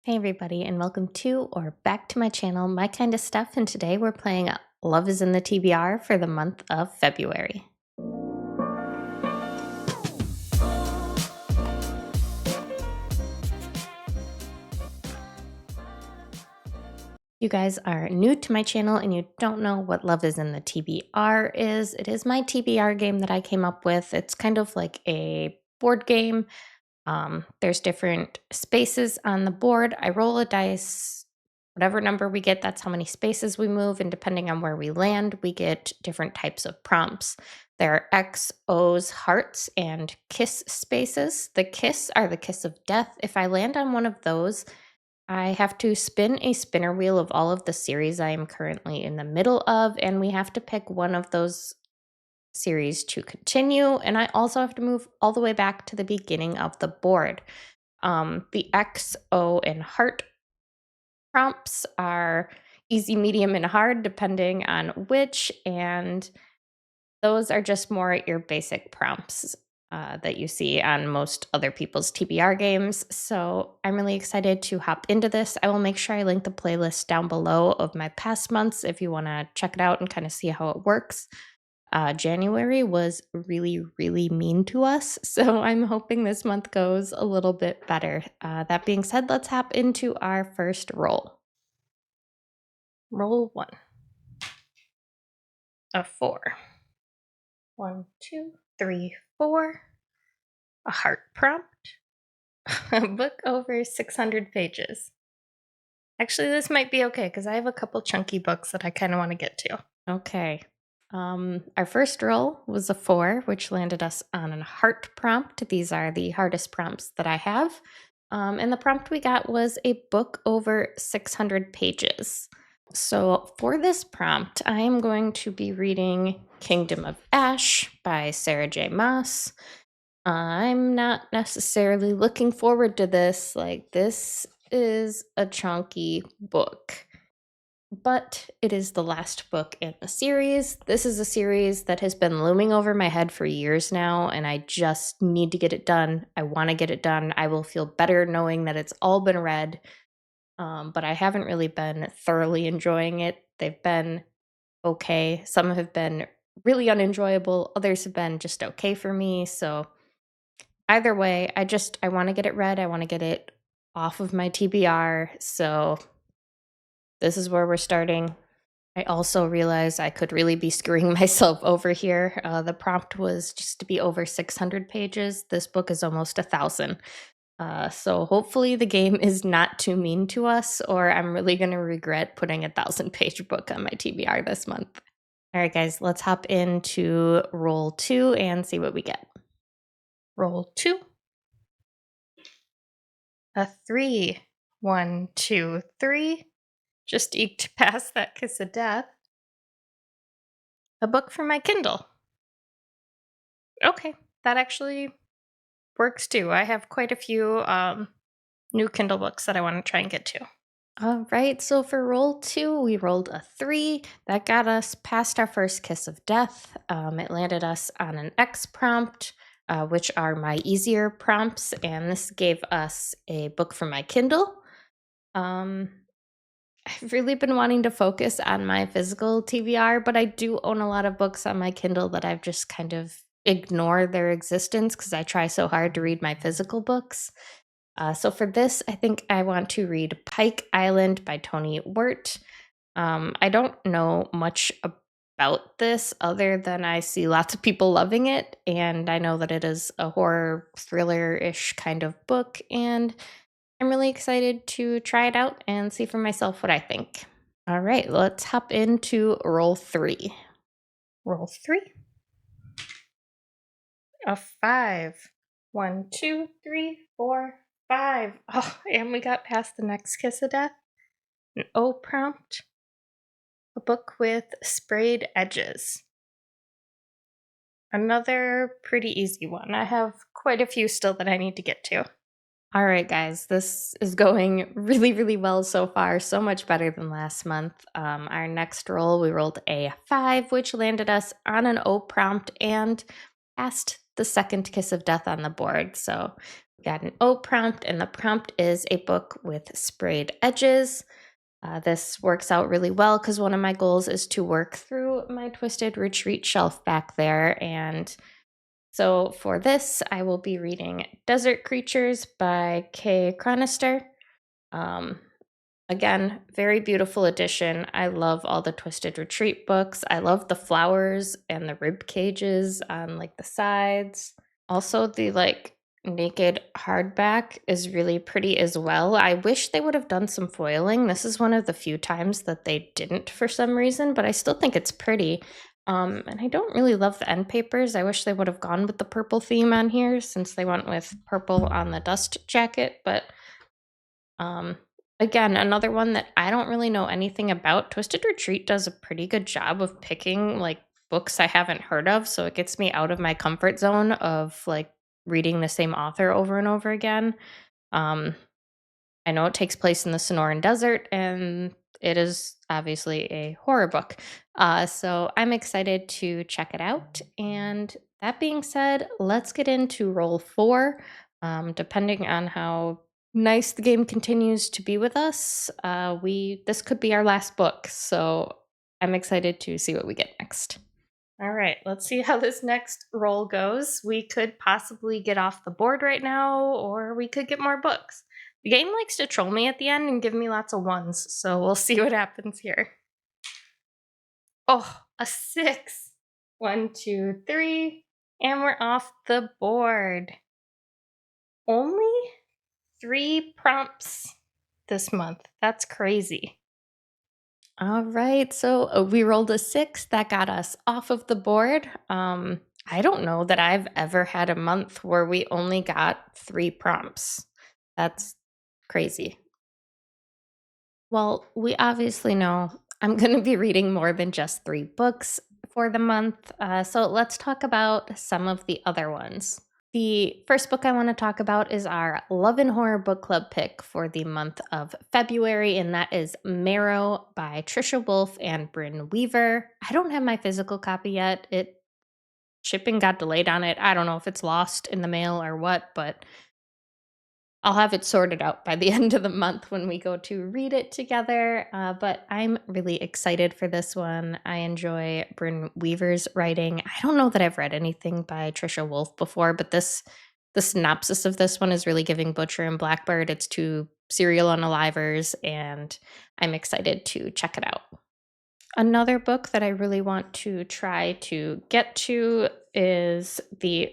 Hey everybody, and welcome to or back to my channel, My Kind of Stuff, and today we're playing Love is in the TBR for the month of February. You guys are new to my channel and you don't know what Love is in the TBR is. It is my TBR game that I came up with. It's kind of like a board game. There's different spaces on the board. I roll a dice. Whatever number we get, that's how many spaces we move. And depending on where we land, we get different types of prompts. There are X, O's, hearts, and kiss spaces. The kiss are the kiss of death. If I land on one of those, I have to spin a spinner wheel of all of the series I am currently in the middle of, and we have to pick one of those series to continue. And I also have to move all the way back to the beginning of the board. The X, O, and heart prompts are easy, medium, and hard, depending on which, and those are just more your basic prompts that you see on most other people's TBR games. So I'm really excited to hop into this. I will make sure I link the playlist down below of my past months if you want to check it out and kind of see how it works. January was really, really mean to us, so I'm hoping this month goes a little bit better. That being said, let's hop into our first roll. Roll 1. A 4. 1, 2, 3, 4. A heart prompt. A book over 600 pages. Actually, this might be okay because I have a couple chunky books that I kind of want to get to. Okay. Our first roll was a 4, which landed us on a heart prompt. These are the hardest prompts that I have. And the prompt we got was a book over 600 pages. So for this prompt, I am going to be reading Kingdom of Ash by Sarah J. Maas. I'm not necessarily looking forward to this. This is a chunky book. But it is the last book in the series. This is a series that has been looming over my head for years now, and I just need to get it done. I want to get it done. I will feel better knowing that it's all been read, but I haven't really been thoroughly enjoying it. They've been okay. Some have been really unenjoyable. Others have been just okay for me. So either way, I want to get it read. I want to get it off of my TBR. So this is where we're starting. I also realized I could really be screwing myself over here. The prompt was just to be over 600 pages. This book is almost 1,000. So hopefully the game is not too mean to us, or I'm really going to regret putting a 1,000-page book on my TBR this month. All right, guys, let's hop into roll 2 and see what we get. Roll 2. A 3. 1, 2, 3. Just eked past that kiss of death. A book for my Kindle. Okay, that actually works too. I have quite a few new Kindle books that I want to try and get to. All right, so for roll 2, we rolled a 3. That got us past our first kiss of death. It landed us on an X prompt, which are my easier prompts, and this gave us a book for my Kindle. I've really been wanting to focus on my physical TBR, but I do own a lot of books on my Kindle that I've just kind of ignored their existence because I try so hard to read my physical books. So for this, I think I want to read Pike Island by Tony Wirt. I don't know much about this other than I see lots of people loving it, and I know that it is a horror thriller-ish kind of book, and I'm really excited to try it out and see for myself what I think. All right, let's hop into roll 3. Roll 3. A 5. 1, 2, 3, 4, 5. Oh, and we got past the next kiss of death. An O prompt. A book with sprayed edges. Another pretty easy one. I have quite a few still that I need to get to. All right, guys, this is going really, really well so far. So much better than last month. Our next roll, we rolled a 5, which landed us on an O prompt and past the second kiss of death on the board. So Got an O prompt, and the prompt is a book with sprayed edges. This works out really well because one of my goals is to work through my Twisted Retreat shelf back there. And so for this, I will be reading Desert Creatures by Kay Cronister. Um, Again, very beautiful edition. I love all the Twisted Retreat books. I love the flowers and the rib cages on like the sides. Also, the like naked hardback is really pretty as well. I wish they would have done some foiling. This is one of the few times that they didn't for some reason, but I still think it's pretty. And I don't really love the end papers. I wish they would have gone with the purple theme on here since they went with purple on the dust jacket, but um again, another one that I don't really know anything about. Twisted Retreat does a pretty good job of picking like books I haven't heard of, so it gets me out of my comfort zone of like reading the same author over and over again. Um I know it takes place in the Sonoran Desert, and it is obviously a horror book. So I'm excited to check it out. And that being said, let's get into roll four. Depending on how nice the game continues to be with us, this could be our last book. So I'm excited to see what we get next. All right, let's see how this next roll goes. We could possibly get off the board right now, or we could get more books. The game likes to troll me at the end and give me lots of ones, so we'll see what happens here. Oh, a 6. 1, 2, 3, and we're off the board. Only 3 prompts this month. That's crazy. All right, so we rolled a 6. That got us off of the board. I don't know that I've ever had a month where we only got 3 prompts. That's crazy. Well, we obviously know I'm going to be reading more than just 3 books for the month. So let's talk about some of the other ones. The first book I want to talk about is our Love and Horror Book Club pick for the month of February, and that is Marrow by Trisha Wolfe and Bryn Weaver. I don't have my physical copy yet. Shipping got delayed on it. I don't know if it's lost in the mail or what, but I'll have it sorted out by the end of the month when we go to read it together. But I'm really excited for this one. I enjoy Bryn Weaver's writing. I don't know that I've read anything by Trisha Wolfe before, but the synopsis of this one is really giving Butcher and Blackbird. It's 2 serial unalivers, and I'm excited to check it out. Another book that I really want to try to get to is the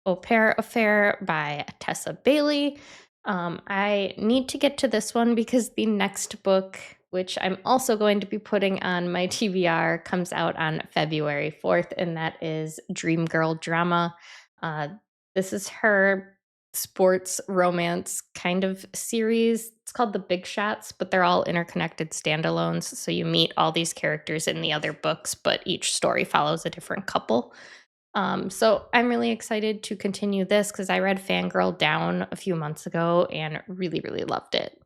Au Pair Affair by Tessa Bailey. I need to get to this one because the next book, which I'm also going to be putting on my TBR, comes out on February 4th, and that is Dream Girl Drama. Uh, this is her sports romance kind of series. It's called The Big Shots, but they're all interconnected standalones. So you meet all these characters in the other books, but each story follows a different couple. So I'm really excited to continue this because I read Fangirl Down a few months ago and really, really loved it.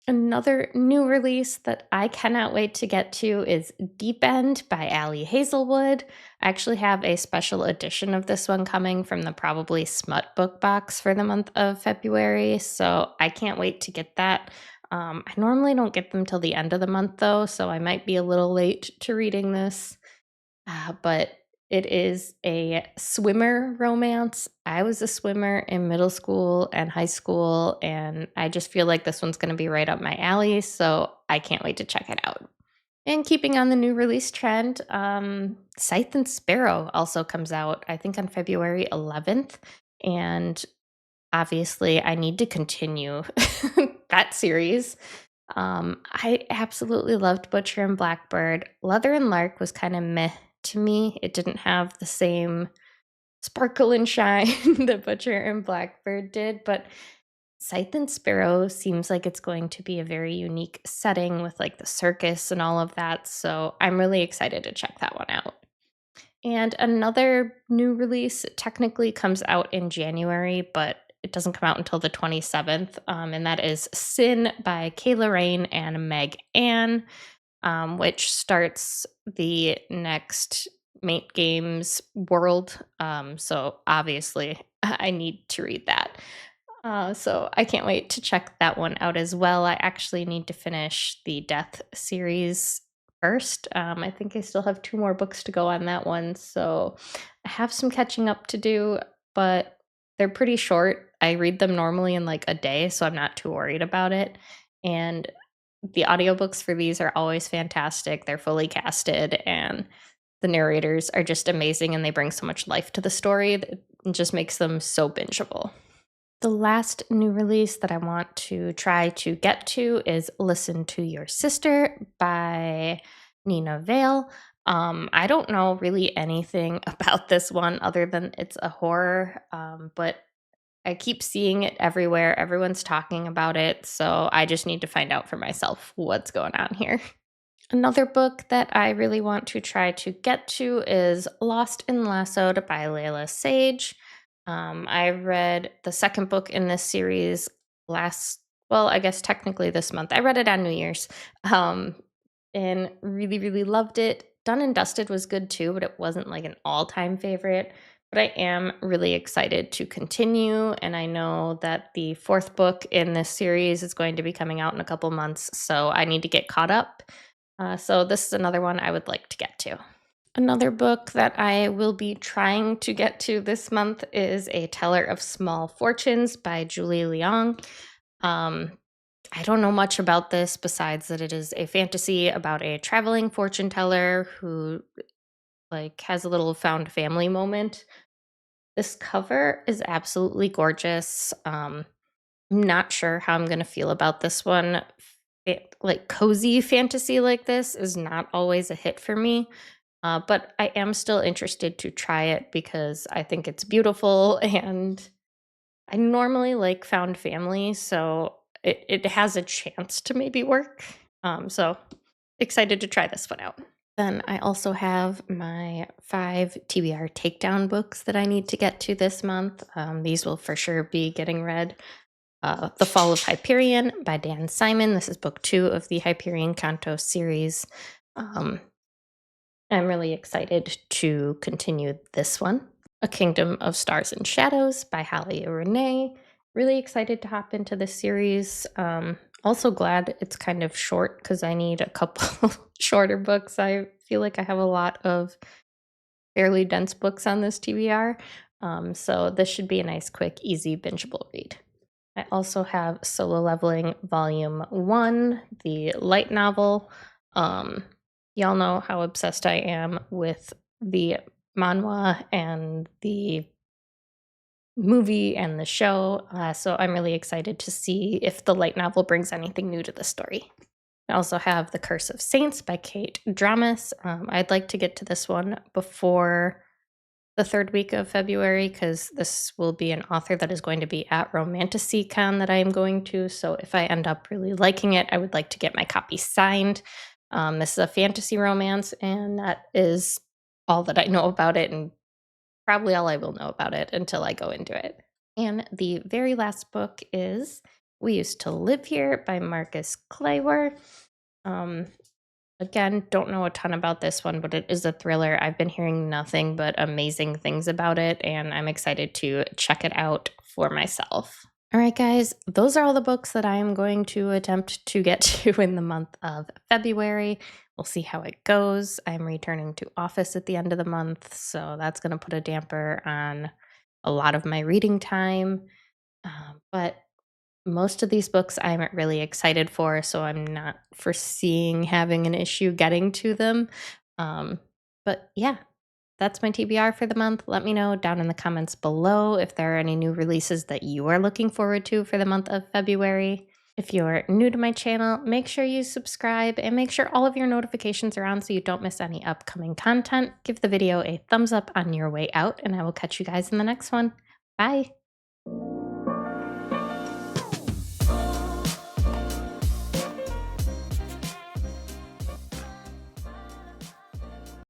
Another new release that I cannot wait to get to is Deep End by Allie Hazelwood. I actually have a special edition of this one coming from the Probably Smut book box for the month of February, so I can't wait to get that. I normally don't get them till the end of the month though, so I might be a little late to reading this. But it is a swimmer romance. I was a swimmer in middle school and high school, and I just feel like this one's going to be right up my alley. So I can't wait to check it out. And keeping on the new release trend, Scythe and Sparrow also comes out, I think, on February 11th. And obviously, I need to continue that series. I absolutely loved Butcher and Blackbird. Leather and Lark was kind of meh to me. It didn't have the same sparkle and shine that Butcher and Blackbird did, but Scythe and Sparrow seems like it's going to be a very unique setting with like the circus and all of that. So I'm really excited to check that one out. And another new release technically comes out in January, but it doesn't come out until the 27th. And that is Sin by Kayla Rain and Meg Ann, which starts the next Mate Games world. So obviously, I need to read that. So I can't wait to check that one out as well. I actually need to finish the Death series first. I think I still have 2 more books to go on that one, so I have some catching up to do, but they're pretty short. I read them normally in like a day, so I'm not too worried about it. And the audiobooks for these are always fantastic. They're fully casted and the narrators are just amazing and they bring so much life to the story that it just makes them so bingeable. The last new release that I want to try to get to is Listen to Your Sister by Nina Vale. I don't know really anything about this one other than it's a horror, but I keep seeing it everywhere. Everyone's talking about it, so I just need to find out for myself what's going on here. Another book that I really want to try to get to is Lost and Lassoed by Layla Sage. I read the second book in this series well, I guess technically this month. I read it on New Year's um, and really, really loved it. Done and Dusted was good too, but it wasn't like an all time favorite. But I am really excited to continue. And I know that the fourth book in this series is going to be coming out in a couple months. So I need to get caught up. So this is another one I would like to get to. Another book that I will be trying to get to this month is A Teller of Small Fortunes by Julie Leong. Um, I don't know much about this besides that it is a fantasy about a traveling fortune teller who like has a little found family moment. This cover is absolutely gorgeous. I'm not sure how I'm going to feel about this one. Like cozy fantasy like this is not always a hit for me. But I am still interested to try it because I think it's beautiful and I normally like found family, so it has a chance to maybe work. So excited to try this one out. Then I also have my 5 TBR takedown books that I need to get to this month. These will for sure be getting read. The Fall of Hyperion by Dan Simon. This is book 2 of the Hyperion Canto series. Um, I'm really excited to continue this one. A Kingdom of Stars and Shadows by Hallie Renee. Really excited to hop into this series. Also glad it's kind of short because I need a couple shorter books. I feel like I have a lot of fairly dense books on this TBR. So this should be a nice, quick, easy, bingeable read. I also have Solo Leveling Volume 1, the light novel. Y'all know how obsessed I am with the manhwa and the movie and the show, so I'm really excited to see if the light novel brings anything new to the story. I also have The Curse of Saints by Kate Dramas. I'd like to get to this one before the third week of February because this will be an author that is going to be at RomanticyCon that I am going to. So if I end up really liking it, I would like to get my copy signed. This is a fantasy romance, and that is all that I know about it, and probably all I will know about it until I go into it. And the very last book is We Used to Live Here by Marcus Claywar. Again, don't know a ton about this one, but it is a thriller. I've been hearing nothing but amazing things about it, and I'm excited to check it out for myself. All right, guys, those are all the books that I am going to attempt to get to in the month of February. We'll see how it goes. I'm returning to office at the end of the month, so that's going to put a damper on a lot of my reading time. But most of these books I'm really excited for, so I'm not foreseeing having an issue getting to them. But yeah, that's my TBR for the month. Let me know down in the comments below if there are any new releases that you are looking forward to for the month of February. If you're new to my channel, make sure you subscribe and make sure all of your notifications are on so you don't miss any upcoming content. Give the video a thumbs up on your way out, and I will catch you guys in the next one. Bye.